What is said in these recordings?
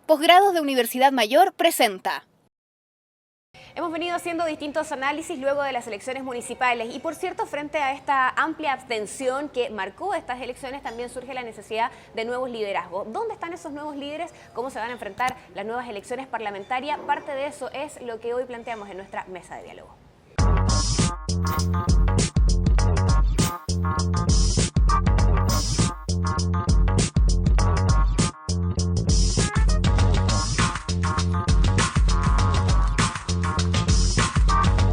Posgrados de Universidad Mayor presenta. Hemos venido haciendo distintos análisis luego de las elecciones municipales y, por cierto, frente a esta amplia abstención que marcó estas elecciones, también surge la necesidad de nuevos liderazgos. ¿Dónde están esos nuevos líderes? ¿Cómo se van a enfrentar las nuevas elecciones parlamentarias? Parte de eso es lo que hoy planteamos en nuestra mesa de diálogo.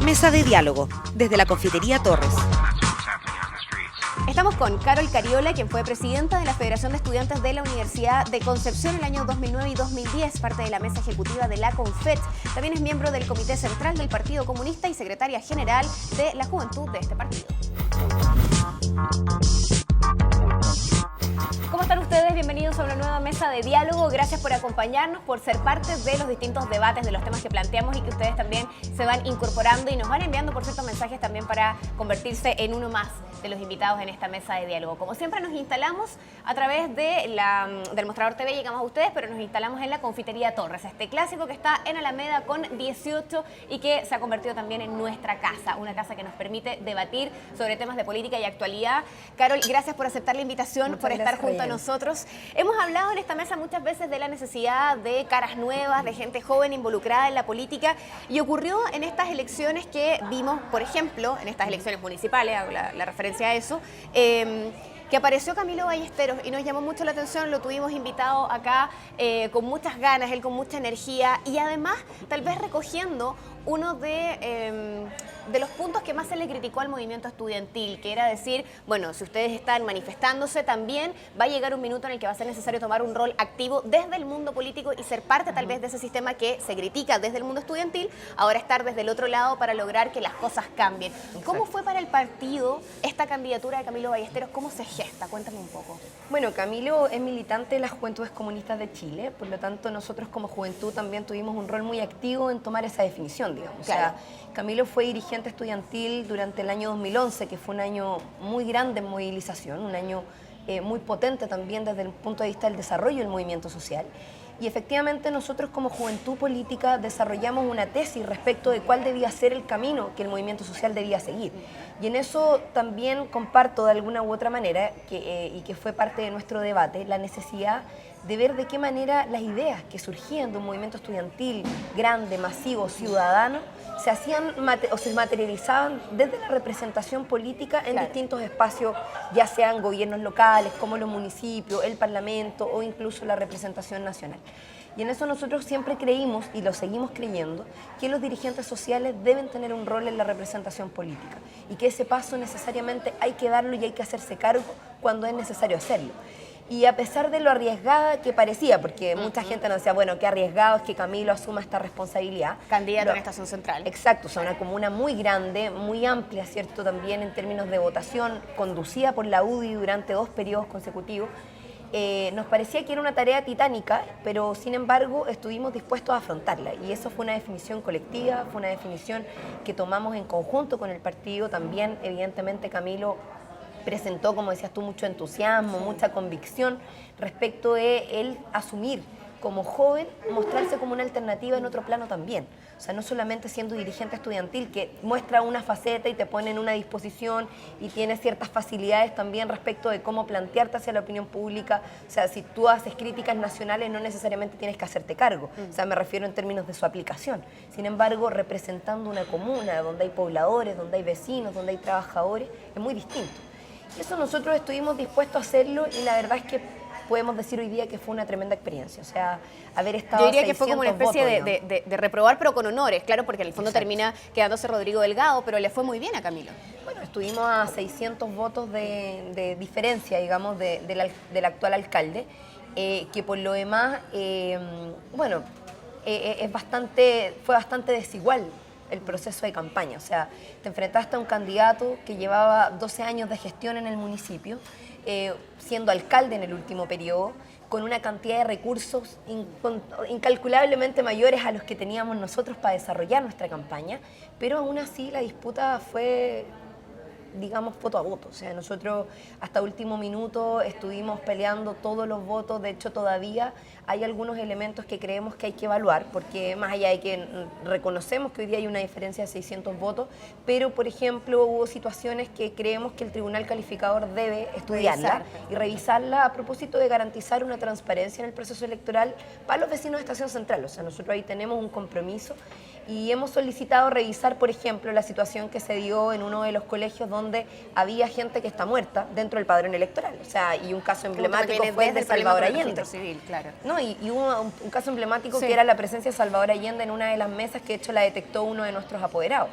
Mesa de diálogo, desde la Confitería Torres. Estamos con Carol Cariola, quien fue presidenta de la Federación de Estudiantes de la Universidad de Concepción el año 2009 y 2010, parte de la mesa ejecutiva de la CONFET. También es miembro del Comité Central del Partido Comunista y secretaria general de la Juventud de este partido. ¿Cómo están ustedes? Bienvenidos a una nueva mesa de diálogo. Gracias por acompañarnos, por ser parte de los distintos debates, de los temas que planteamos y que ustedes también se van incorporando y nos van enviando, por cierto, mensajes también para convertirse en uno más de los invitados en esta mesa de diálogo. Como siempre, nos instalamos a través del Mostrador TV, llegamos a ustedes, pero nos instalamos en la Confitería Torres, este clásico que está en Alameda con 18 y que se ha convertido también en nuestra casa, una casa que nos permite debatir sobre temas de política y actualidad. Carol, gracias por aceptar la invitación, por estar junto a nosotros. Hemos hablado en esta mesa muchas veces de la necesidad de caras nuevas, de gente joven involucrada en la política, y ocurrió en estas elecciones que vimos, por ejemplo, en estas elecciones municipales, hago la referencia a eso, que apareció Camilo Ballesteros y nos llamó mucho la atención, lo tuvimos invitado acá con muchas ganas, él con mucha energía y además tal vez recogiendo uno de los puntos que más se le criticó al movimiento estudiantil, que era decir, bueno, si ustedes están manifestándose, también va a llegar un minuto en el que va a ser necesario tomar un rol activo desde el mundo político y ser parte tal vez de ese sistema que se critica desde el mundo estudiantil, ahora estar desde el otro lado para lograr que las cosas cambien. Exacto. ¿Cómo fue para el partido esta candidatura de Camilo Ballesteros? ¿Cómo se gesta? Cuéntame un poco. Bueno, Camilo es militante de las Juventudes Comunistas de Chile, por lo tanto nosotros como juventud también tuvimos un rol muy activo en tomar esa definición, digamos. Claro. O sea, Camilo fue dirigente estudiantil durante el año 2011, que fue un año muy grande en movilización, un año muy potente también desde el punto de vista del desarrollo del movimiento social. Y efectivamente nosotros como juventud política desarrollamos una tesis respecto de cuál debía ser el camino que el movimiento social debía seguir. Y en eso también comparto de alguna u otra manera, y que fue parte de nuestro debate, la necesidad de ver de qué manera las ideas que surgían de un movimiento estudiantil grande, masivo, ciudadano, se hacían o se materializaban desde la representación política en distintos espacios, ya sean gobiernos locales, como los municipios, el Parlamento o incluso la representación nacional. Y en eso nosotros siempre creímos, y lo seguimos creyendo, que los dirigentes sociales deben tener un rol en la representación política y que ese paso necesariamente hay que darlo y hay que hacerse cargo cuando es necesario hacerlo. Y a pesar de lo arriesgada que parecía, porque mucha gente nos decía, bueno, qué arriesgado es que Camilo asuma esta responsabilidad. Candidato en Estación Central. Exacto, o sea, una comuna muy grande, muy amplia, ¿cierto? También en términos de votación, conducida por la UDI durante 2 periodos consecutivos. Nos parecía que era una tarea titánica, pero sin embargo estuvimos dispuestos a afrontarla. Y eso fue una definición colectiva, fue una definición que tomamos en conjunto con el partido. También, evidentemente, Camilo presentó, como decías tú, mucho entusiasmo, mucha convicción respecto de él asumir como joven, mostrarse como una alternativa en otro plano también. O sea, no solamente siendo dirigente estudiantil, que muestra una faceta y te pone en una disposición y tiene ciertas facilidades también respecto de cómo plantearte hacia la opinión pública. O sea, si tú haces críticas nacionales, no necesariamente tienes que hacerte cargo. O sea, me refiero en términos de su aplicación. Sin embargo, representando una comuna donde hay pobladores, donde hay vecinos, donde hay trabajadores, es muy distinto. Y eso nosotros estuvimos dispuestos a hacerlo y la verdad es que podemos decir hoy día que fue una tremenda experiencia. O sea, haber estado. Yo diría que fue como una especie de reprobar, pero con honores, claro, porque en el fondo termina quedándose Rodrigo Delgado, pero le fue muy bien a Camilo. Bueno, estuvimos a 600 votos de diferencia, digamos, del actual alcalde, que por lo demás, bueno, fue bastante desigual el proceso de campaña. O sea, te enfrentaste a un candidato que llevaba 12 años de gestión en el municipio, siendo alcalde en el último periodo, con una cantidad de recursos incalculablemente mayores a los que teníamos nosotros para desarrollar nuestra campaña, pero aún así la disputa fue, digamos, voto a voto. O sea, nosotros hasta último minuto estuvimos peleando todos los votos. De hecho, todavía hay algunos elementos que creemos que hay que evaluar, porque más allá de que reconocemos que hoy día hay una diferencia de 600 votos, pero por ejemplo hubo situaciones que creemos que el Tribunal Calificador debe estudiarla y revisarla a propósito de garantizar una transparencia en el proceso electoral para los vecinos de Estación Central. O sea, nosotros ahí tenemos un compromiso y hemos solicitado revisar, por ejemplo, la situación que se dio en uno de los colegios donde había gente que está muerta dentro del padrón electoral. O sea, y un caso emblemático fue el de Salvador Allende. Civil, claro. No, y hubo un caso emblemático que era la presencia de Salvador Allende en una de las mesas que de hecho la detectó uno de nuestros apoderados.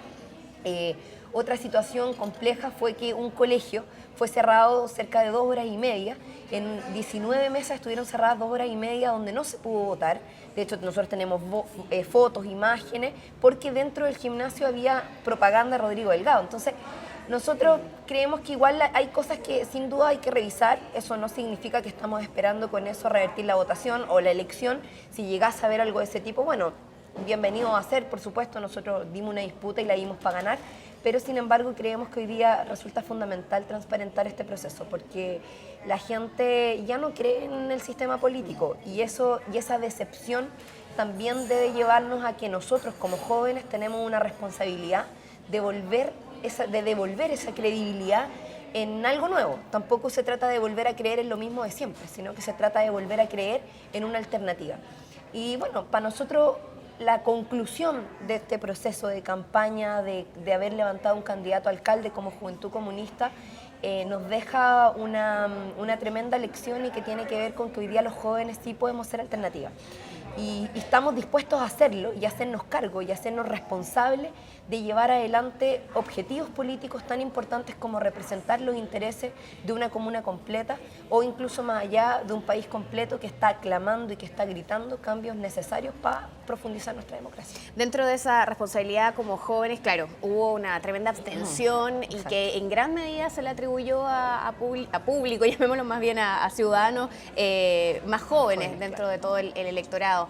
Otra situación compleja fue que un colegio fue cerrado cerca de 2 horas y media. En 19 mesas estuvieron cerradas 2 horas y media donde no se pudo votar. De hecho, nosotros tenemos fotos, imágenes, porque dentro del gimnasio había propaganda de Rodrigo Delgado. Entonces, nosotros creemos que igual hay cosas que sin duda hay que revisar. Eso no significa que estamos esperando con eso revertir la votación o la elección. Si llegase a ver algo de ese tipo, bueno, bienvenido a ser, por supuesto. Nosotros dimos una disputa y la dimos para ganar. Pero sin embargo creemos que hoy día resulta fundamental transparentar este proceso porque la gente ya no cree en el sistema político y esa decepción también debe llevarnos a que nosotros como jóvenes tenemos una responsabilidad de devolver esa credibilidad en algo nuevo. Tampoco se trata de volver a creer en lo mismo de siempre, sino que se trata de volver a creer en una alternativa. Y bueno, para nosotros la conclusión de este proceso de campaña, de haber levantado un candidato a alcalde como Juventud Comunista, nos deja una tremenda lección y que tiene que ver con que hoy día los jóvenes sí podemos ser alternativa. Y estamos dispuestos a hacerlo y a hacernos cargo y a hacernos responsables de llevar adelante objetivos políticos tan importantes como representar los intereses de una comuna completa o incluso más allá de un país completo que está clamando y que está gritando cambios necesarios para profundizar nuestra democracia. Dentro de esa responsabilidad como jóvenes, claro, hubo una tremenda abstención y que en gran medida se le atribuyó a público, llamémoslo más bien a ciudadanos más jóvenes dentro de todo el electorado.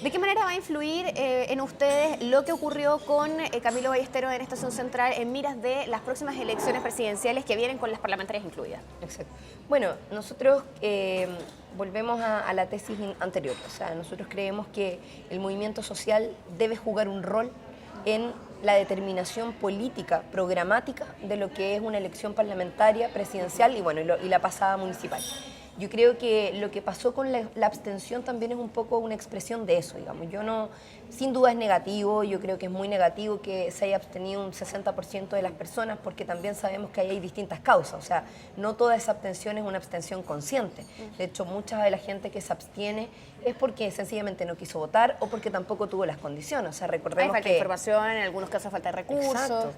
¿De qué manera va a influir en ustedes lo que ocurrió con Camilo Ballesteros en Estación Central en miras de las próximas elecciones presidenciales que vienen con las parlamentarias incluidas? Exacto. Bueno, nosotros volvemos a la tesis anterior. O sea, nosotros creemos que el movimiento social debe jugar un rol en la determinación política, programática de lo que es una elección parlamentaria, presidencial y, bueno, y la pasada municipal. Yo creo que lo que pasó con la abstención también es un poco una expresión de eso, digamos. Sin duda es negativo, yo creo que es muy negativo que se haya abstenido un 60% de las personas porque también sabemos que ahí hay distintas causas, o sea, no toda esa abstención es una abstención consciente. De hecho, mucha de la gente que se abstiene es porque sencillamente no quiso votar o porque tampoco tuvo las condiciones. O sea, recordemos hay falta de información, en algunos casos falta de recursos. Exacto.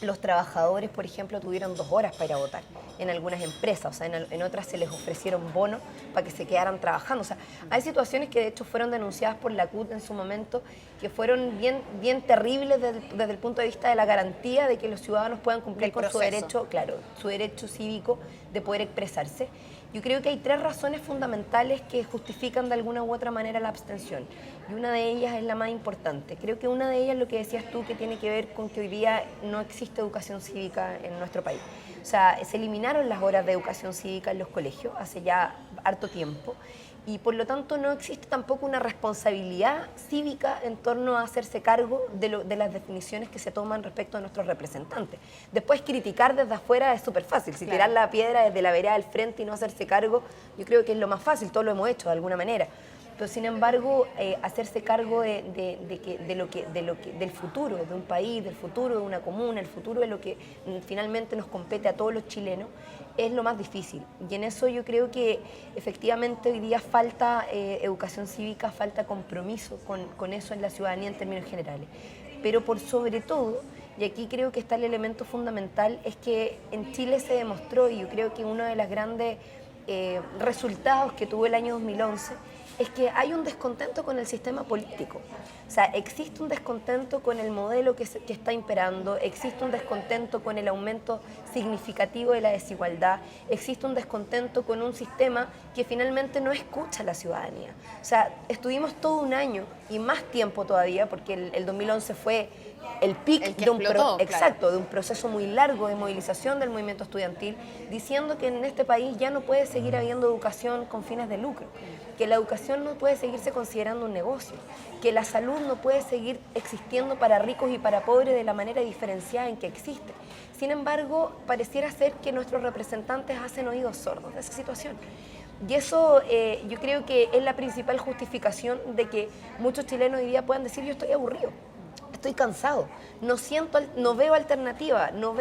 Los trabajadores, por ejemplo, tuvieron 2 horas para ir a votar en algunas empresas, o sea, en otras se les ofrecieron bonos para que se quedaran trabajando. O sea, hay situaciones que de hecho fueron denunciadas por la CUT en su momento que fueron bien terribles desde el punto de vista de la garantía de que los ciudadanos puedan cumplir con su derecho, claro, su derecho cívico de poder expresarse. Yo creo que hay 3 razones fundamentales que justifican de alguna u otra manera la abstención. Y una de ellas es la más importante. Creo que una de ellas es lo que decías tú, que tiene que ver con que hoy día no existe educación cívica en nuestro país. O sea, se eliminaron las horas de educación cívica en los colegios hace ya harto tiempo. Y por lo tanto no existe tampoco una responsabilidad cívica en torno a hacerse cargo de las definiciones que se toman respecto a nuestros representantes. Después criticar desde afuera es súper fácil. Si tirar la piedra desde la vereda del frente y no hacerse cargo, yo creo que es lo más fácil, todos lo hemos hecho de alguna manera. Pero sin embargo, hacerse cargo del futuro de un país, del futuro de una comuna, el futuro de lo que finalmente nos compete a todos los chilenos, es lo más difícil. Y en eso yo creo que efectivamente hoy día falta educación cívica, falta compromiso con eso en la ciudadanía en términos generales. Pero por sobre todo, y aquí creo que está el elemento fundamental, es que en Chile se demostró, y yo creo que uno de los grandes resultados que tuvo el año 2011, es que hay un descontento con el sistema político. O sea, existe un descontento con el modelo que está imperando, existe un descontento con el aumento significativo de la desigualdad, existe un descontento con un sistema que finalmente no escucha a la ciudadanía. O sea, estuvimos todo un año y más tiempo todavía, porque el 2011 fue el pic El que de un explotó, claro. exacto, de un proceso muy largo de movilización del movimiento estudiantil, diciendo que en este país ya no puede seguir habiendo educación con fines de lucro, que la educación no puede seguirse considerando un negocio, que la salud no puede seguir existiendo para ricos y para pobres de la manera diferenciada en que existe. Sin embargo, pareciera ser que nuestros representantes hacen oídos sordos de esa situación. Y eso yo creo que es la principal justificación de que muchos chilenos hoy día puedan decir: yo estoy aburrido, estoy cansado, no veo alternativa, no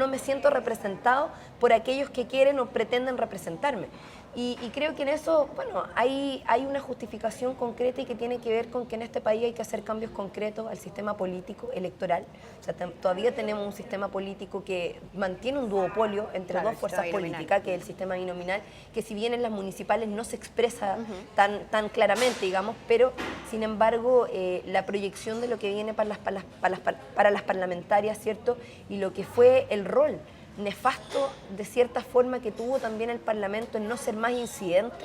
me siento representado por aquellos que quieren o pretenden representarme. Y creo que en eso, bueno, hay una justificación concreta y que tiene que ver con que en este país hay que hacer cambios concretos al sistema político electoral. O sea, todavía tenemos un sistema político que mantiene un duopolio entre Claro, dos fuerzas el sistema políticas, que es el sistema binominal, que si bien en las municipales no se expresa tan claramente, digamos, pero sin embargo la proyección de lo que viene para las parlamentarias, ¿cierto? Y lo que fue el rol nefasto de cierta forma que tuvo también el Parlamento en no ser más incidente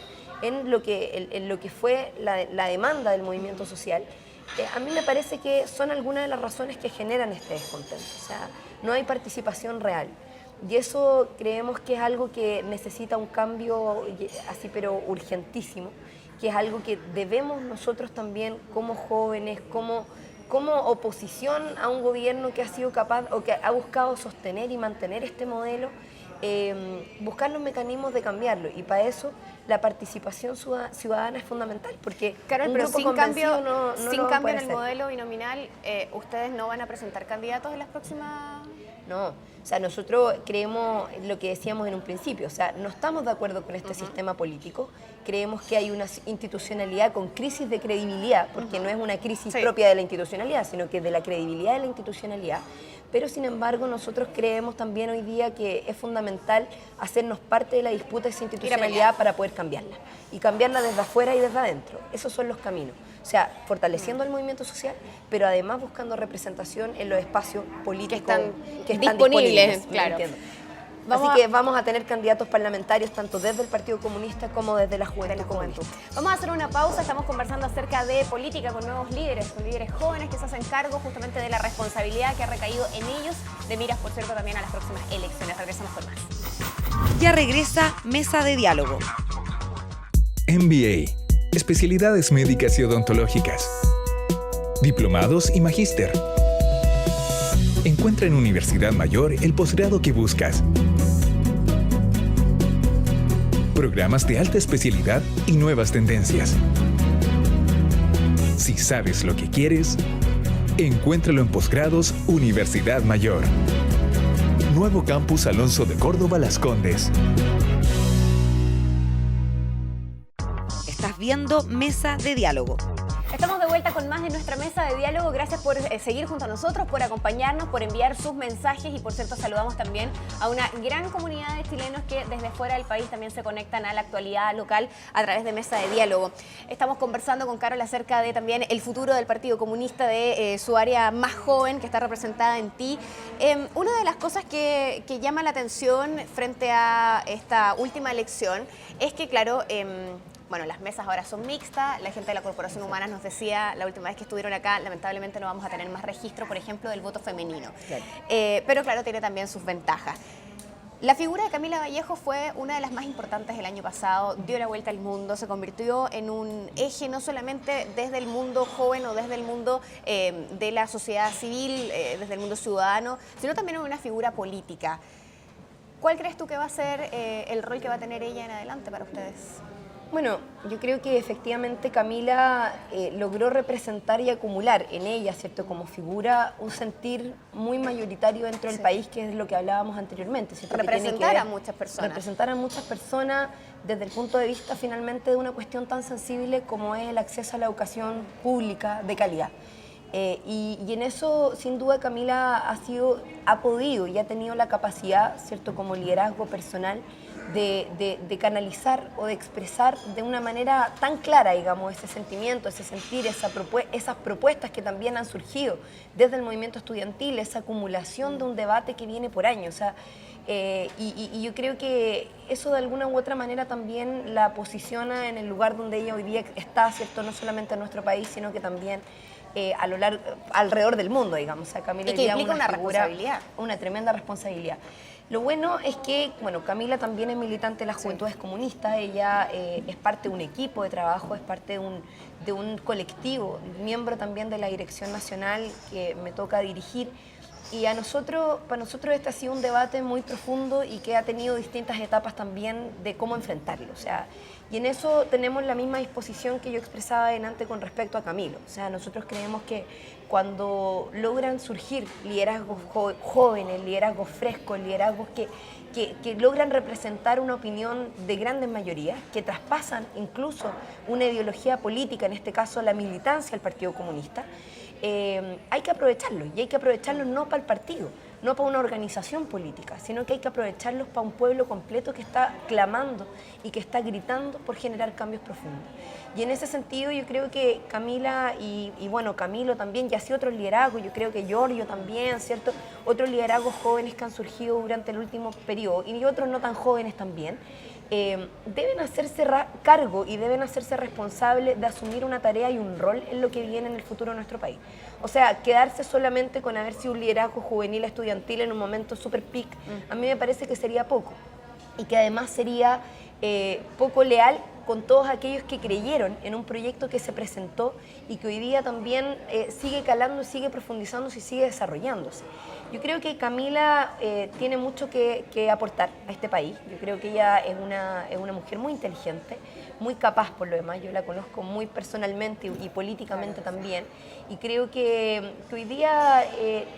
en lo que fue la demanda del movimiento social, a mí me parece que son algunas de las razones que generan este descontento. O sea, no hay participación real. Y eso creemos que es algo que necesita un cambio así pero urgentísimo, que es algo que debemos nosotros también como jóvenes, como oposición a un gobierno que ha sido capaz o que ha buscado sostener y mantener este modelo, buscar los mecanismos de cambiarlo. Y para eso la participación ciudadana es fundamental, porque Carol, un pero grupo sin cambio, convencido no sin lo va a cambio poder en el hacer. modelo binominal, ¿ustedes no van a presentar candidatos en las próximas...? No, o sea, nosotros creemos lo que decíamos en un principio, o sea, no estamos de acuerdo con este sistema político, creemos que hay una institucionalidad con crisis de credibilidad, porque no es una crisis propia de la institucionalidad, sino que de la credibilidad de la institucionalidad, pero sin embargo nosotros creemos también hoy día que es fundamental hacernos parte de la disputa de esa institucionalidad para poder cambiarla, y cambiarla desde afuera y desde adentro. Esos son los caminos. O sea, fortaleciendo el movimiento social, pero además buscando representación en los espacios políticos que están disponibles, claro. Entiendo. Así que vamos a tener candidatos parlamentarios tanto desde el Partido Comunista como desde la Juventud. Vamos a hacer una pausa, estamos conversando acerca de política con nuevos líderes, con líderes jóvenes que se hacen cargo justamente de la responsabilidad que ha recaído en ellos, de miras, por cierto, también a las próximas elecciones. Regresamos con más. Ya regresa Mesa de Diálogo. MBA, especialidades médicas y odontológicas, diplomados y magíster. Encuentra en Universidad Mayor el posgrado que buscas. Programas de alta especialidad y nuevas tendencias. Si sabes lo que quieres, encuéntralo en Posgrados Universidad Mayor. Nuevo Campus Alonso de Córdoba Las Condes. Estás viendo Mesa de Diálogo. Estamos de vuelta con más de nuestra mesa de diálogo. Gracias por seguir junto a nosotros, por acompañarnos, por enviar sus mensajes y, por cierto, saludamos también a una gran comunidad de chilenos que desde fuera del país también se conectan a la actualidad local a través de Mesa de Diálogo. Estamos conversando con Carol acerca de también el futuro del Partido Comunista, de su área más joven que está representada en ti. Una de las cosas que llama la atención frente a esta última elección es que, claro, bueno, las mesas ahora son mixtas, la gente de la Corporación Humana nos decía la última vez que estuvieron acá, lamentablemente no vamos a tener más registro, por ejemplo, del voto femenino. Claro. Pero claro, tiene también sus ventajas. La figura de Camila Vallejo fue una de las más importantes del año pasado, dio la vuelta al mundo, se convirtió en un eje no solamente desde el mundo joven o desde el mundo de la sociedad civil, desde el mundo ciudadano, sino también en una figura política. ¿Cuál crees tú que va a ser el rol que va a tener ella en adelante para ustedes? Bueno, yo creo que efectivamente Camila logró representar y acumular en ella, ¿cierto?, como figura, un sentir muy mayoritario dentro del país, que es lo que hablábamos anteriormente, ¿cierto? Representar a muchas personas. Representar a muchas personas desde el punto de vista finalmente de una cuestión tan sensible como es el acceso a la educación pública de calidad. Y en eso, sin duda, Camila ha podido y ha tenido la capacidad, ¿cierto?, como liderazgo personal, de canalizar o de expresar de una manera tan clara, digamos, ese sentimiento, ese sentir, esas propuestas que también han surgido desde el movimiento estudiantil, esa acumulación de un debate que viene por años. O sea, y yo creo que eso de alguna u otra manera también la posiciona en el lugar donde ella hoy día está, ¿cierto?, no solamente en nuestro país, sino que también alrededor del mundo, digamos. O sea, Camila Y que hoy día implica una figura, responsabilidad. una tremenda responsabilidad. Lo bueno es que, bueno, Camila también es militante de las Juventudes Comunistas, ella es parte de un equipo de trabajo, es parte de un colectivo, miembro también de la Dirección Nacional que me toca dirigir. Y para nosotros este ha sido un debate muy profundo y que ha tenido distintas etapas también de cómo enfrentarlo. O sea, y en eso tenemos la misma disposición que yo expresaba delante con respecto a Camilo. O sea, nosotros creemos que cuando logran surgir liderazgos jóvenes, liderazgos frescos, liderazgos que logran representar una opinión de grandes mayorías, que traspasan incluso una ideología política, en este caso la militancia del Partido Comunista, hay que aprovecharlos, y hay que aprovecharlos no para el partido, no para una organización política, sino que hay que aprovecharlos para un pueblo completo que está clamando y que está gritando por generar cambios profundos. Y en ese sentido yo creo que Camila y bueno, Camilo también, y así otros liderazgos, yo creo que Giorgio también, ¿cierto? Otros liderazgos jóvenes que han surgido durante el último periodo, y otros no tan jóvenes también, deben hacerse cargo y deben hacerse responsables de asumir una tarea y un rol en lo que viene en el futuro de nuestro país. O sea, quedarse solamente con haber sido un liderazgo juvenil estudiantil en un momento super peak, a mí me parece que sería poco, y que además sería poco leal con todos aquellos que creyeron en un proyecto que se presentó y que hoy día también sigue calando, sigue profundizándose y sigue desarrollándose. Yo creo que Camila tiene mucho que aportar a este país. Yo creo que ella es una mujer muy inteligente, muy capaz por lo demás. Yo la conozco muy personalmente y políticamente también. Y creo que hoy día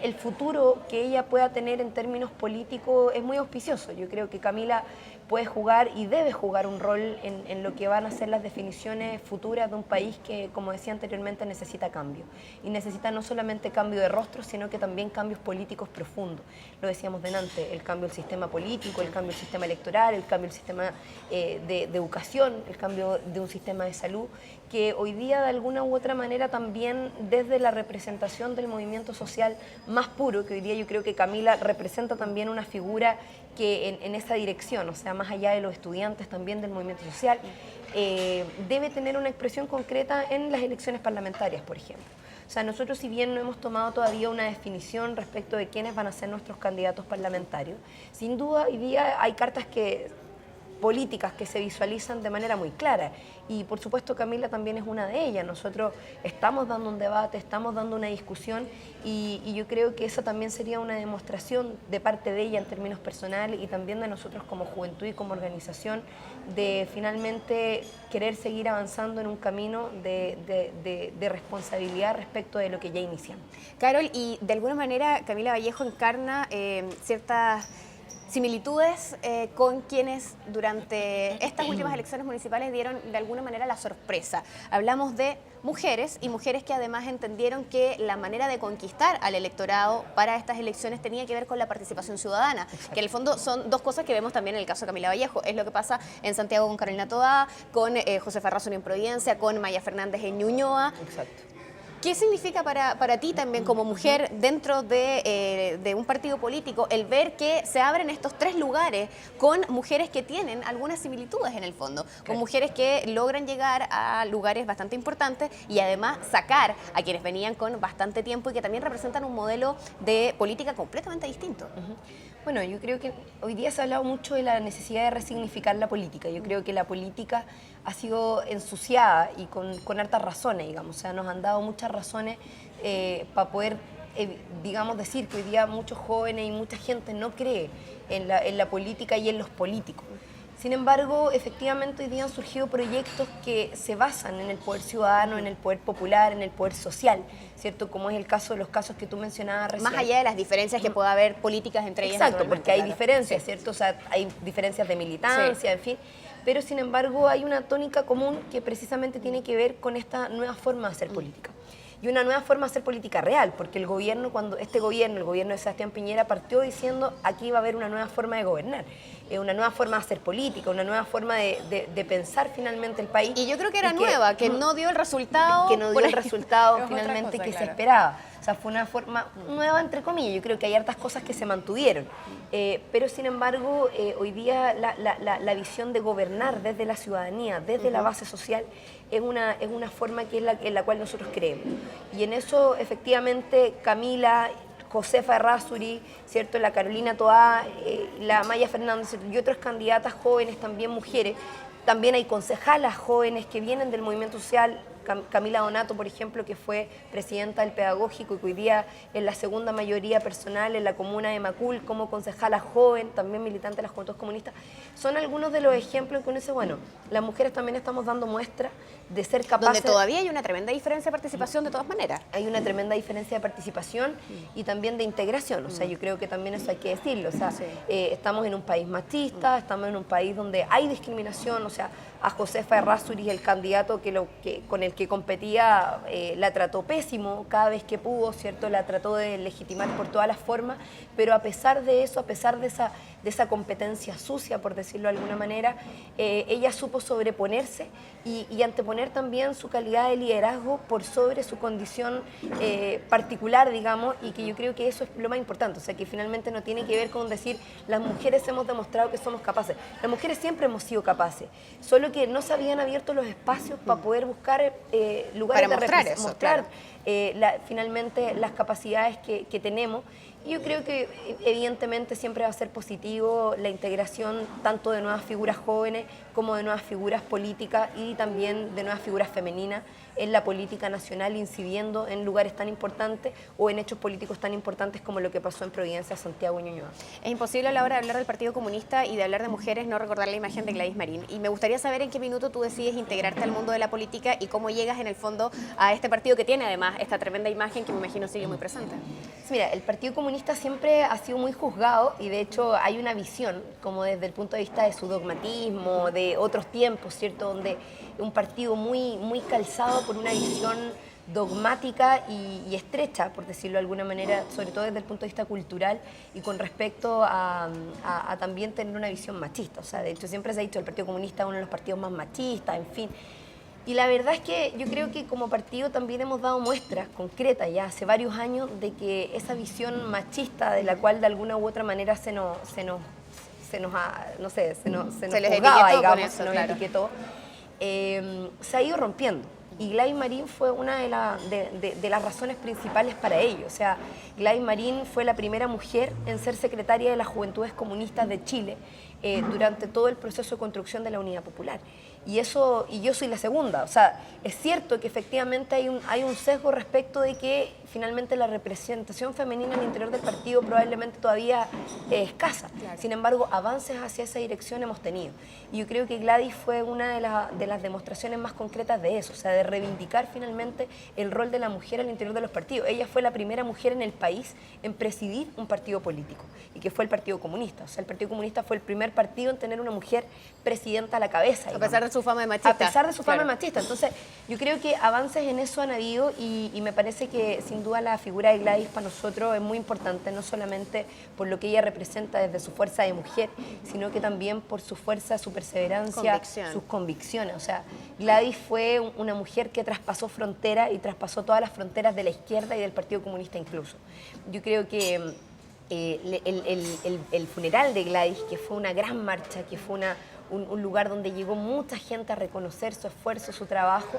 el futuro que ella pueda tener en términos políticos es muy auspicioso. Yo creo que Camila puede jugar y debe jugar un rol en lo que van a ser las definiciones futuras de un país que, como decía anteriormente, necesita cambio. Y necesita no solamente cambio de rostro, sino que también cambios políticos profundos. Lo decíamos delante, el cambio del sistema político, el cambio del sistema electoral, el cambio del sistema de educación, el cambio de un sistema de salud, que hoy día de alguna u otra manera también desde la representación del movimiento social más puro, que hoy día yo creo que Camila representa también una figura que en esa dirección, o sea, más allá de los estudiantes también del movimiento social, debe tener una expresión concreta en las elecciones parlamentarias, por ejemplo. O sea, nosotros si bien no hemos tomado todavía una definición respecto de quiénes van a ser nuestros candidatos parlamentarios, sin duda hoy día hay cartas políticas que se visualizan de manera muy clara y por supuesto Camila también es una de ellas. Nosotros estamos dando un debate, estamos dando una discusión y yo creo que esa también sería una demostración de parte de ella en términos personales y también de nosotros como juventud y como organización de finalmente querer seguir avanzando en un camino de responsabilidad respecto de lo que ya iniciamos. Carol, y de alguna manera Camila Vallejo encarna ciertas similitudes con quienes durante estas últimas elecciones municipales dieron de alguna manera la sorpresa. Hablamos de mujeres y mujeres que además entendieron que la manera de conquistar al electorado para estas elecciones tenía que ver con la participación ciudadana. Exacto. Que en el fondo son dos cosas que vemos también en el caso de Camila Vallejo. Es lo que pasa en Santiago con Carolina Toá, con José Farrazo en Providencia, con Maya Fernández en Ñuñoa. Exacto. ¿Qué significa para ti también como mujer dentro de un partido político el ver que se abren estos tres lugares con mujeres que tienen algunas similitudes en el fondo, con mujeres que logran llegar a lugares bastante importantes y además sacar a quienes venían con bastante tiempo y que también representan un modelo de política completamente distinto? Bueno, yo creo que hoy día se ha hablado mucho de la necesidad de resignificar la política. Yo creo que la política ha sido ensuciada y con hartas razones, digamos. O sea, nos han dado muchas razones para poder, digamos, decir que hoy día muchos jóvenes y mucha gente no cree en la política y en los políticos. Sin embargo, efectivamente hoy día han surgido proyectos que se basan en el poder ciudadano, en el poder popular, en el poder social, ¿cierto? Como es el caso de los casos que tú mencionabas recién. Más allá de las diferencias que pueda haber políticas entre ellas. Exacto, porque hay diferencias, ¿cierto? O sea, hay diferencias de militancia, en fin. Pero sin embargo hay una tónica común que precisamente tiene que ver con esta nueva forma de hacer política. Y una nueva forma de hacer política real, porque el gobierno el gobierno de Sebastián Piñera partió diciendo aquí va a haber una nueva forma de gobernar, una nueva forma de hacer política, una nueva forma de pensar finalmente el país. Y yo creo que era nueva, que no dio el resultado. Que no dio el resultado finalmente que se esperaba. O sea, fue una forma nueva, entre comillas. Yo creo que hay hartas cosas que se mantuvieron. Pero, sin embargo, hoy día la visión de gobernar desde la ciudadanía, desde la base social, es una forma que es en la cual nosotros creemos. Y en eso, efectivamente, Camila, Josefa Errázuri, ¿cierto? La Carolina Toá, la Maya Fernández y otras candidatas jóvenes, también mujeres. También hay concejalas jóvenes que vienen del movimiento social. Camila Donato, por ejemplo, que fue presidenta del Pedagógico y que hoy día es la segunda mayoría personal en la comuna de Macul como concejala joven, también militante de las Juventudes Comunistas. Son algunos de los ejemplos que uno dice, bueno, las mujeres también estamos dando muestra de ser capaces... Donde todavía hay una tremenda diferencia de participación de todas maneras. Hay una tremenda diferencia de participación y también de integración, o sea, yo creo que también eso hay que decirlo, o sea, estamos en un país machista, estamos en un país donde hay discriminación, o sea, a Josefa Errázuri, el candidato con el que competía, la trató pésimo cada vez que pudo, ¿cierto? La trató de legitimar por todas las formas, pero a pesar de eso, a pesar de esa competencia sucia, por decirlo de alguna manera, ella supo sobreponerse y anteponer también su calidad de liderazgo por sobre su condición particular, digamos, y que yo creo que eso es lo más importante, o sea, que finalmente no tiene que ver con decir las mujeres hemos demostrado que somos capaces. Las mujeres siempre hemos sido capaces, solo que no se habían abierto los espacios para poder buscar lugares para de mostrar finalmente las capacidades que tenemos. Y yo creo que evidentemente siempre va a ser positivo la integración tanto de nuevas figuras jóvenes como de nuevas figuras políticas y también de nuevas figuras femeninas en la política nacional, incidiendo en lugares tan importantes o en hechos políticos tan importantes como lo que pasó en Providencia, Santiago y Ñuñoa. Es imposible a la hora de hablar del Partido Comunista y de hablar de mujeres no recordar la imagen de Gladys Marín. Y me gustaría saber en qué minuto tú decides integrarte al mundo de la política y cómo llegas en el fondo a este partido que tiene además esta tremenda imagen que me imagino sigue muy presente. Mira, el Partido Comunista siempre ha sido muy juzgado y de hecho hay una visión como desde el punto de vista de su dogmatismo, de otros tiempos, ¿cierto? Donde un partido muy calzado por una visión dogmática y estrecha, por decirlo de alguna manera, sobre todo desde el punto de vista cultural y con respecto a también tener una visión machista. O sea, de hecho siempre se ha dicho el Partido Comunista es uno de los partidos más machistas, en fin. Y la verdad es que yo creo que como partido también hemos dado muestras concretas ya hace varios años de que esa visión machista de la cual de alguna u otra manera se nos juzgaba, digamos, se nos etiquetó, se ha ido rompiendo. Y Gladys Marín fue una de las razones principales para ello. O sea, Gladys Marín fue la primera mujer en ser secretaria de las Juventudes Comunistas de Chile durante todo el proceso de construcción de la Unidad Popular. Y yo soy la segunda. O sea, es cierto que efectivamente hay un sesgo respecto de que finalmente la representación femenina al interior del partido probablemente todavía es escasa. Claro. Sin embargo, avances hacia esa dirección hemos tenido. Y yo creo que Gladys fue una de las demostraciones más concretas de eso, o sea, de reivindicar finalmente el rol de la mujer al interior de los partidos. Ella fue la primera mujer en el país en presidir un partido político, y que fue el Partido Comunista. O sea, el Partido Comunista fue el primer partido en tener una mujer presidenta a la cabeza. A pesar de su fama de machista. A pesar de su fama de machista. Entonces, yo creo que avances en eso han habido y me parece que sin duda la figura de Gladys para nosotros es muy importante, no solamente por lo que ella representa desde su fuerza de mujer, sino que también por su fuerza, su perseverancia, sus convicciones. O sea, Gladys fue una mujer que traspasó fronteras y traspasó todas las fronteras de la izquierda y del Partido Comunista incluso. Yo creo que el funeral de Gladys, que fue una gran marcha, que fue un lugar donde llegó mucha gente a reconocer su esfuerzo, su trabajo,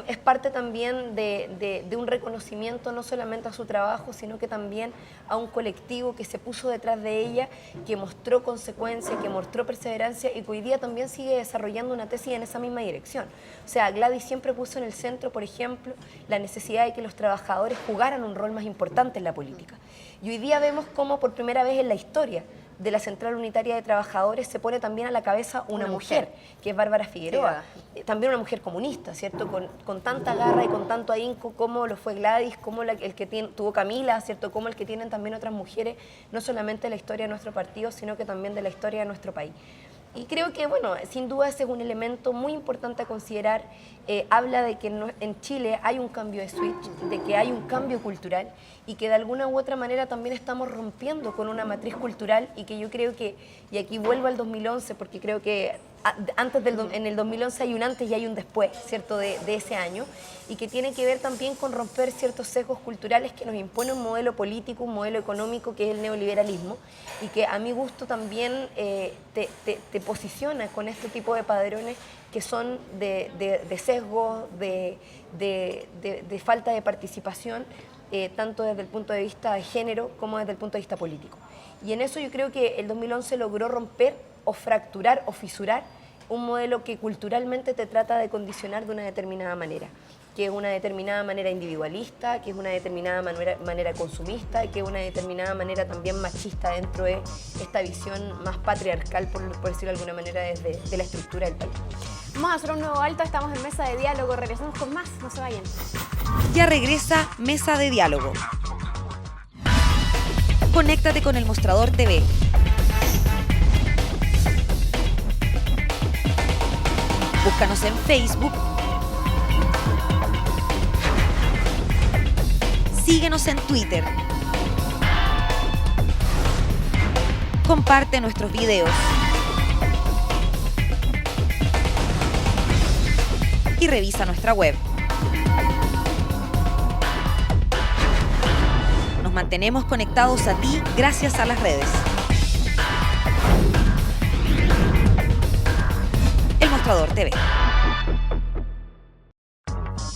es parte también de un reconocimiento no solamente a su trabajo, sino que también a un colectivo que se puso detrás de ella, que mostró consecuencia, que mostró perseverancia y que hoy día también sigue desarrollando una tesis en esa misma dirección. O sea, Gladys siempre puso en el centro, por ejemplo, la necesidad de que los trabajadores jugaran un rol más importante en la política. Y hoy día vemos cómo por primera vez en la historia de la Central Unitaria de Trabajadores se pone también a la cabeza una mujer, que es Bárbara Figueroa, también una mujer comunista, ¿cierto? Con tanta garra y con tanto ahínco como lo fue Gladys, como el que tuvo Camila, ¿cierto? Como el que tienen también otras mujeres, no solamente de la historia de nuestro partido, sino que también de la historia de nuestro país. Y creo que, bueno, sin duda ese es un elemento muy importante a considerar. Habla de que en Chile hay un cambio de switch, de que hay un cambio cultural y que de alguna u otra manera también estamos rompiendo con una matriz cultural y que yo creo que, y aquí vuelvo al 2011 porque creo que en el 2011 hay un antes y hay un después, ¿cierto?, de ese año, y que tiene que ver también con romper ciertos sesgos culturales que nos impone un modelo político, un modelo económico que es el neoliberalismo, y que a mi gusto también te posiciona con este tipo de padrones que son de sesgos, de falta de participación, tanto desde el punto de vista de género como desde el punto de vista político. Y en eso yo creo que el 2011 logró romper o fracturar o fisurar un modelo que culturalmente te trata de condicionar de una determinada manera, que es una determinada manera individualista, que es una determinada manera consumista y que es una determinada manera también machista dentro de esta visión más patriarcal, por decirlo de alguna manera, desde la estructura del país. Vamos a hacer un nuevo alto, estamos en Mesa de Diálogo, regresamos con más, no se vayan. Ya regresa Mesa de Diálogo. Conéctate con El Mostrador TV. Búscanos en Facebook. Síguenos en Twitter. Comparte nuestros videos. Y revisa nuestra web. Nos mantenemos conectados a ti gracias a las redes. El Mostrador TV.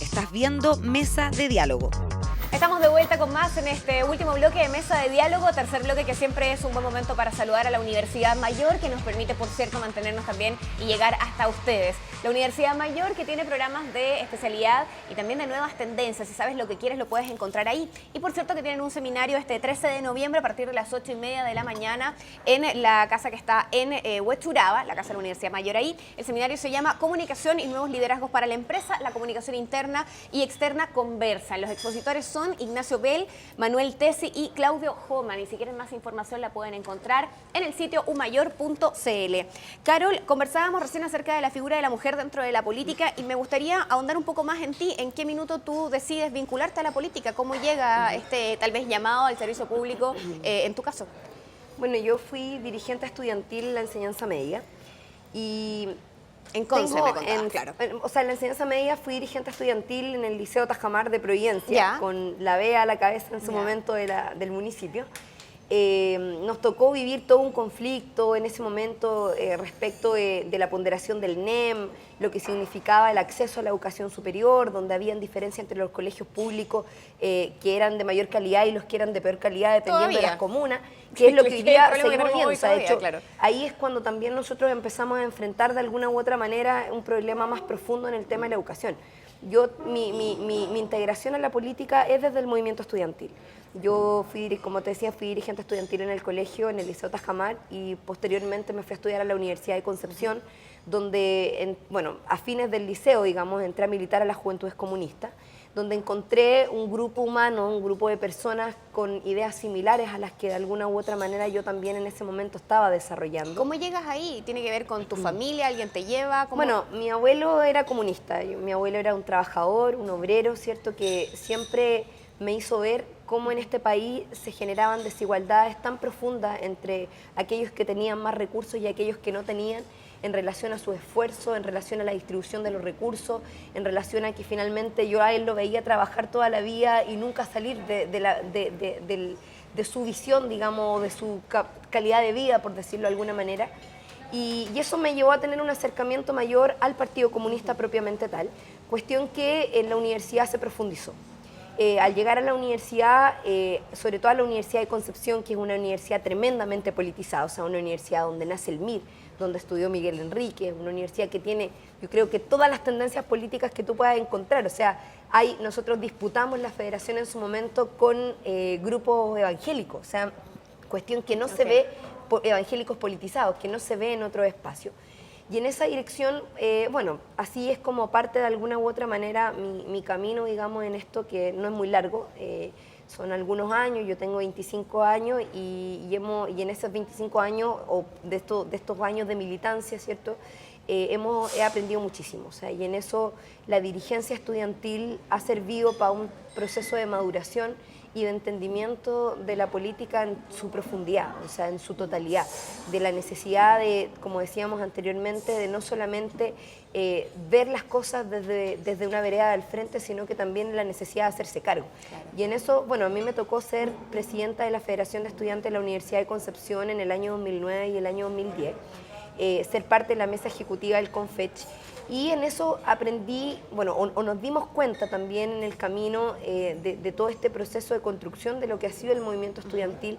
Estás viendo Mesa de Diálogo. Estamos de vuelta con más en este último bloque de Mesa de Diálogo, tercer bloque que siempre es un buen momento para saludar a la Universidad Mayor, que nos permite, por cierto, mantenernos también y llegar hasta ustedes. La Universidad Mayor, que tiene programas de especialidad y también de nuevas tendencias. Si sabes lo que quieres, lo puedes encontrar ahí. Y por cierto que tienen un seminario este 13 de noviembre a partir de las 8:30 de la mañana en la casa que está en Huechuraba, la casa de la Universidad Mayor ahí. El seminario se llama Comunicación y Nuevos Liderazgos para la Empresa. La comunicación interna y externa conversan. Los expositores son Ignacio Bell, Manuel Tesi y Claudio Homan. Y si quieren más información la pueden encontrar en el sitio umayor.cl. Carol, conversábamos recién acerca de la figura de la mujer dentro de la política y me gustaría ahondar un poco más en ti. ¿En qué minuto tú decides vincularte a la política? ¿Cómo llega este tal vez llamado al servicio público en tu caso? Bueno, yo fui dirigente estudiantil en la enseñanza media y en Conce, me contabas, claro. O sea, en la enseñanza media fui dirigente estudiantil en el Liceo Tajamar de Providencia, con la Bea a la cabeza en su momento del municipio. Nos tocó vivir todo un conflicto en ese momento respecto de la ponderación del NEM, lo que significaba el acceso a la educación superior, donde habían diferencias entre los colegios públicos que eran de mayor calidad y los que eran de peor calidad dependiendo de las comunas, que es lo que hoy día seguimos viendo. De hecho, claro, ahí es cuando también nosotros empezamos a enfrentar de alguna u otra manera un problema más profundo en el tema de la educación. Mi integración a la política es desde el movimiento estudiantil. Yo fui, como te decía, fui dirigente estudiantil en el colegio, en el Liceo Tajamar, y posteriormente me fui a estudiar a la Universidad de Concepción, donde, a fines del liceo, digamos, entré a militar a las Juventudes Comunistas, donde encontré un grupo humano, un grupo de personas con ideas similares a las que de alguna u otra manera yo también en ese momento estaba desarrollando. ¿Cómo llegas ahí? ¿Tiene que ver con tu familia? ¿Alguien te lleva? ¿Cómo? Bueno, mi abuelo era comunista, mi abuelo era un trabajador, un obrero, ¿cierto?, que siempre me hizo ver cómo en este país se generaban desigualdades tan profundas entre aquellos que tenían más recursos y aquellos que no tenían, en relación a su esfuerzo, en relación a la distribución de los recursos, en relación a que finalmente yo a él lo veía trabajar toda la vida y nunca salir de su visión, digamos, de su calidad de vida, por decirlo de alguna manera. Y eso me llevó a tener un acercamiento mayor al Partido Comunista propiamente tal, cuestión que en la universidad se profundizó. Al llegar a la universidad, sobre todo a la Universidad de Concepción, que es una universidad tremendamente politizada, o sea, una universidad donde nace el MIR, donde estudió Miguel Enrique, una universidad que tiene, yo creo que todas las tendencias políticas que tú puedas encontrar, o sea, nosotros disputamos la federación en su momento con grupos evangélicos, o sea, cuestión que no se ve, evangélicos politizados, que no se ve en otro espacio. Y en esa dirección, así es como parte de alguna u otra manera mi camino, digamos, en esto, que no es muy largo, son algunos años, yo tengo 25 años y en esos 25 años, o de estos años de militancia, ¿cierto?, he aprendido muchísimo, o sea, y en eso la dirigencia estudiantil ha servido para un proceso de maduración y de entendimiento de la política en su profundidad, o sea, en su totalidad, de la necesidad de, como decíamos anteriormente, de no solamente ver las cosas desde una vereda del frente, sino que también la necesidad de hacerse cargo. Claro. Y en eso, bueno, a mí me tocó ser presidenta de la Federación de Estudiantes de la Universidad de Concepción en el año 2009 y el año 2010, ser parte de la mesa ejecutiva del CONFECH. Y en eso aprendí, bueno, o nos dimos cuenta también en el camino de todo este proceso de construcción de lo que ha sido el movimiento estudiantil,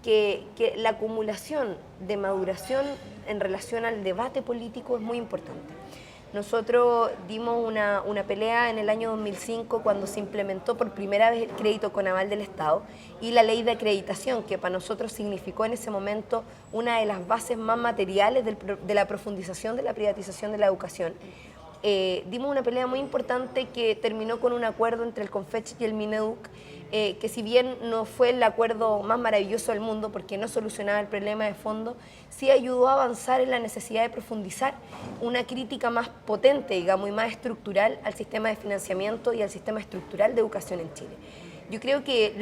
que la acumulación de maduración en relación al debate político es muy importante. Nosotros dimos una pelea en el año 2005 cuando se implementó por primera vez el crédito con aval del Estado y la ley de acreditación, que para nosotros significó en ese momento una de las bases más materiales de la profundización de la privatización de la educación. Dimos una pelea muy importante que terminó con un acuerdo entre el CONFECH y el Mineduc, que si bien no fue el acuerdo más maravilloso del mundo porque no solucionaba el problema de fondo, sí ayudó a avanzar en la necesidad de profundizar una crítica más potente, digamos, y más estructural al sistema de financiamiento y al sistema estructural de educación en Chile. Yo creo que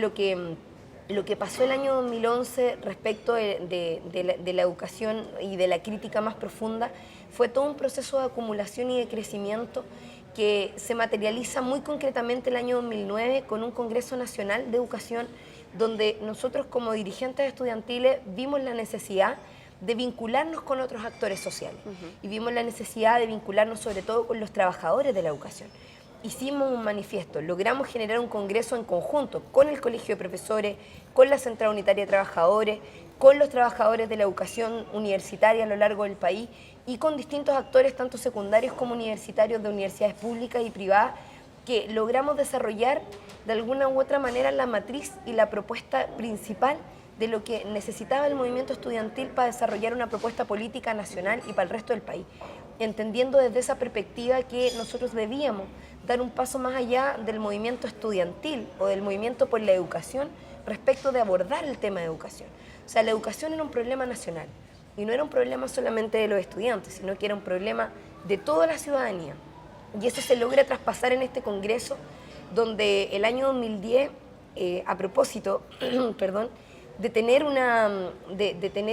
lo que pasó el año 2011 respecto de la educación y de la crítica más profunda fue todo un proceso de acumulación y de crecimiento que se materializa muy concretamente el año 2009 con un Congreso Nacional de Educación donde nosotros como dirigentes estudiantiles vimos la necesidad de vincularnos con otros actores sociales y vimos la necesidad de vincularnos sobre todo con los trabajadores de la educación. Hicimos un manifiesto, logramos generar un congreso en conjunto con el Colegio de Profesores, con la Central Unitaria de Trabajadores, con los trabajadores de la educación universitaria a lo largo del país y con distintos actores, tanto secundarios como universitarios de universidades públicas y privadas, que logramos desarrollar de alguna u otra manera la matriz y la propuesta principal de lo que necesitaba el movimiento estudiantil para desarrollar una propuesta política nacional y para el resto del país, entendiendo desde esa perspectiva que nosotros debíamos dar un paso más allá del movimiento estudiantil o del movimiento por la educación respecto de abordar el tema de educación. O sea, la educación era un problema nacional y no era un problema solamente de los estudiantes, sino que era un problema de toda la ciudadanía. Y eso se logra traspasar en este congreso, donde el año 2010, a propósito, perdón, de tener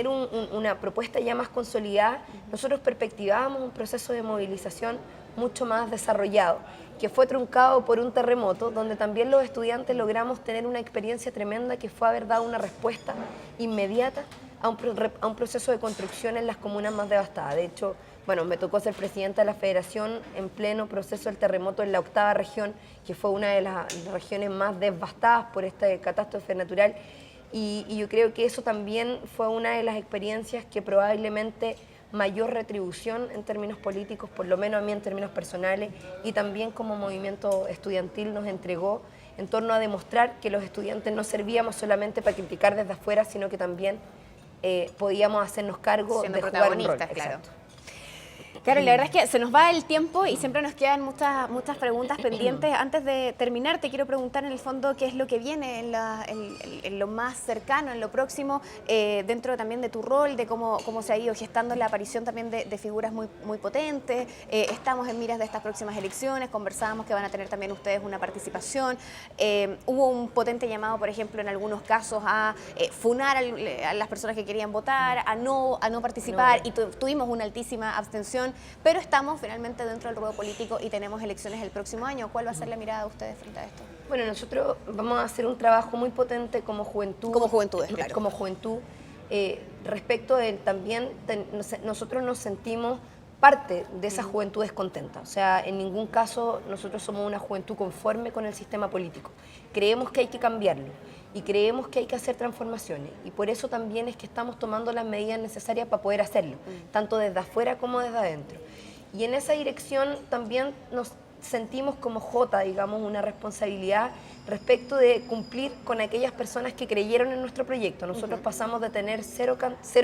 una propuesta ya más consolidada, nosotros perspectivábamos un proceso de movilización mucho más desarrollado, que fue truncado por un terremoto, donde también los estudiantes logramos tener una experiencia tremenda que fue haber dado una respuesta inmediata a un proceso de construcción en las comunas más devastadas. De hecho, bueno, me tocó ser presidenta de la Federación en pleno proceso del terremoto en la 8ª región, que fue una de las regiones más devastadas por esta catástrofe natural. Y yo creo que eso también fue una de las experiencias que probablemente mayor retribución en términos políticos, por lo menos a mí en términos personales, y también como movimiento estudiantil nos entregó en torno a demostrar que los estudiantes no servíamos solamente para criticar desde afuera, sino que también podíamos hacernos cargo siendo de jugar un rol. protagonistas, claro. Claro, la verdad es que se nos va el tiempo y siempre nos quedan muchas preguntas pendientes. Antes de terminar, te quiero preguntar en el fondo qué es lo que viene en lo más cercano, en lo próximo, dentro también de tu rol, de cómo se ha ido gestando la aparición también de figuras muy potentes. Estamos en miras de estas próximas elecciones, conversábamos que van a tener también ustedes una participación. Hubo un potente llamado, por ejemplo, en algunos casos a funar a las personas que querían votar, a no participar, y tuvimos una altísima abstención. Pero estamos finalmente dentro del ruedo político y tenemos elecciones el próximo año. ¿Cuál va a ser la mirada de ustedes frente a esto? Bueno, nosotros vamos a hacer un trabajo muy potente como juventud. Como juventudes, claro. Como juventud. Respecto de también, nosotros nos sentimos parte de esa juventud descontenta. O sea, en ningún caso nosotros somos una juventud conforme con el sistema político. Creemos que hay que cambiarlo y creemos que hay que hacer transformaciones. Y por eso también es que estamos tomando las medidas necesarias para poder hacerlo, tanto desde afuera como desde adentro. Y en esa dirección también nos sentimos como Jota, digamos, una responsabilidad respecto de cumplir con aquellas personas que creyeron en nuestro proyecto. Nosotros pasamos de tener 0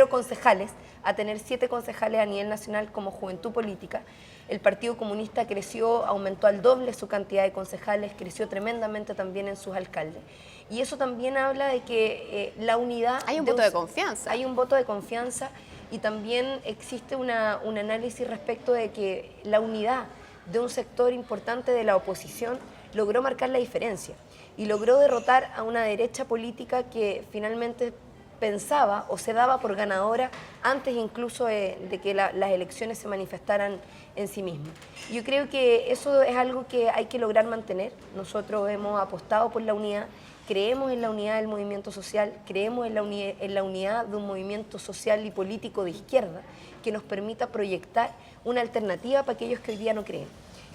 concejales a tener 7 concejales a nivel nacional como juventud política. El Partido Comunista creció, aumentó al doble su cantidad de concejales, creció tremendamente también en sus alcaldes. Y eso también habla de que la unidad... Hay un voto de confianza. Hay un voto de confianza y también existe un análisis respecto de que la unidad de un sector importante de la oposición logró marcar la diferencia y logró derrotar a una derecha política que finalmente pensaba o se daba por ganadora antes incluso de que las elecciones se manifestaran en sí mismas. Yo creo que eso es algo que hay que lograr mantener. Nosotros hemos apostado por la unidad, creemos en la unidad del movimiento social, creemos en la unidad de un movimiento social y político de izquierda que nos permita proyectar una alternativa para aquellos que hoy día no creen.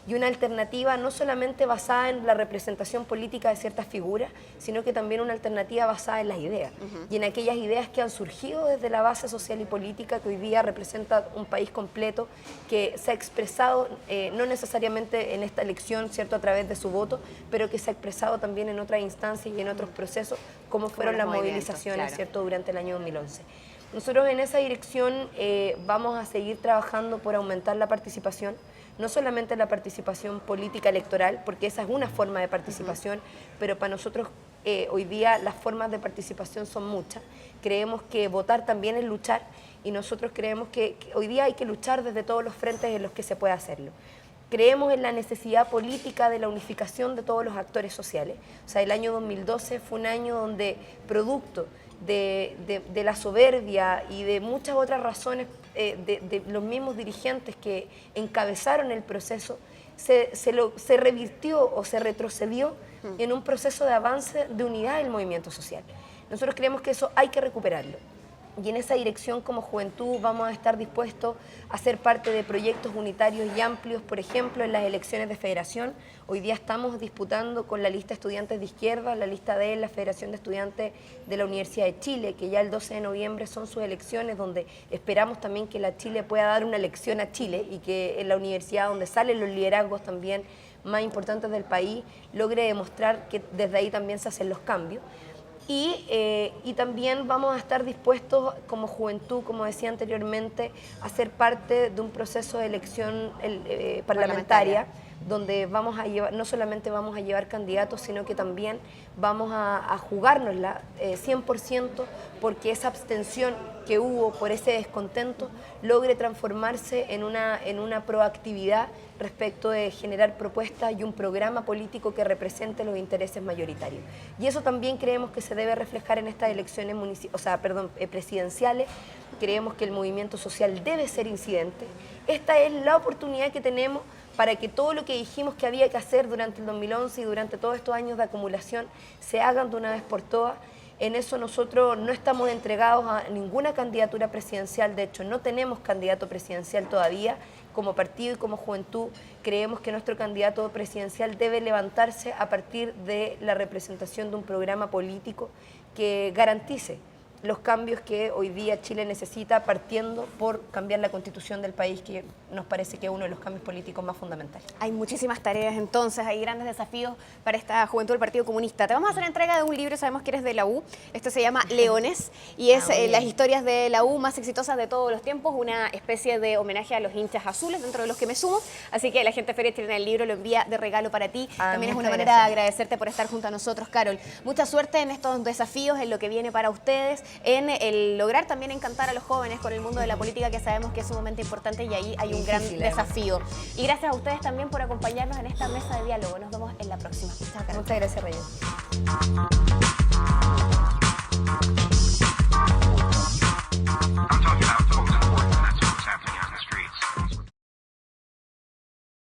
Y una alternativa no solamente basada en la representación política de ciertas figuras, sino que también una alternativa basada en las ideas. Y en aquellas ideas que han surgido desde la base social y política que hoy día representa un país completo, que se ha expresado, no necesariamente en esta elección, ¿cierto?, a través de su voto, pero que se ha expresado también en otras instancias y en otros procesos, como fueron las movilizaciones, claro, ¿cierto?, durante el año 2011. Nosotros en esa dirección vamos a seguir trabajando por aumentar la participación, no solamente la participación política electoral, porque esa es una forma de participación, pero para nosotros hoy día las formas de participación son muchas. Creemos que votar también es luchar y nosotros creemos que hoy día hay que luchar desde todos los frentes en los que se puede hacerlo. Creemos en la necesidad política de la unificación de todos los actores sociales. O sea, el año 2012 fue un año donde, producto de la soberbia y de muchas otras razones de los mismos dirigentes que encabezaron el proceso, se revirtió o se retrocedió en un proceso de avance de unidad del movimiento social. Nosotros creemos que eso hay que recuperarlo. Y en esa dirección, como juventud, vamos a estar dispuestos a ser parte de proyectos unitarios y amplios, por ejemplo, en las elecciones de federación. Hoy día estamos disputando con la lista de estudiantes de izquierda, la lista de la Federación de Estudiantes de la Universidad de Chile, que ya el 12 de noviembre son sus elecciones, donde esperamos también que la Chile pueda dar una lección a Chile y que en la universidad, donde salen los liderazgos también más importantes del país, logre demostrar que desde ahí también se hacen los cambios. Y también vamos a estar dispuestos como juventud, como decía anteriormente, a ser parte de un proceso de elección parlamentaria, donde vamos a llevar, no solamente vamos a llevar candidatos, sino que también vamos a jugárnosla 100% porque esa abstención que hubo por ese descontento logre transformarse en una proactividad respecto de generar propuestas y un programa político que represente los intereses mayoritarios. Y eso también creemos que se debe reflejar en estas elecciones presidenciales. Creemos que el movimiento social debe ser incidente. Esta es la oportunidad que tenemos para que todo lo que dijimos que había que hacer durante el 2011 y durante todos estos años de acumulación se hagan de una vez por todas. En eso nosotros no estamos entregados a ninguna candidatura presidencial, de hecho no tenemos candidato presidencial todavía. Como partido y como juventud creemos que nuestro candidato presidencial debe levantarse a partir de la representación de un programa político que garantice los cambios que hoy día Chile necesita, partiendo por cambiar la constitución del país, que nos parece que es uno de los cambios políticos más fundamentales. Hay muchísimas tareas entonces, hay grandes desafíos para esta juventud del Partido Comunista. Te vamos a hacer entrega de un libro, sabemos que eres de la U, este se llama Leones y es las historias de la U más exitosas de todos los tiempos, una especie de homenaje a los hinchas azules, dentro de los que me sumo, así que la gente de Feria Chilena del Libro lo envía de regalo para ti. También es una manera de agradecerte por estar junto a nosotros, Carol. Mucha suerte en estos desafíos, en lo que viene para ustedes, en el lograr también encantar a los jóvenes con el mundo de la política, que sabemos que es sumamente importante y ahí hay un gran desafío. Y gracias a ustedes también por acompañarnos en esta mesa de diálogo. Nos vemos en la próxima. Muchas gracias, Reyes.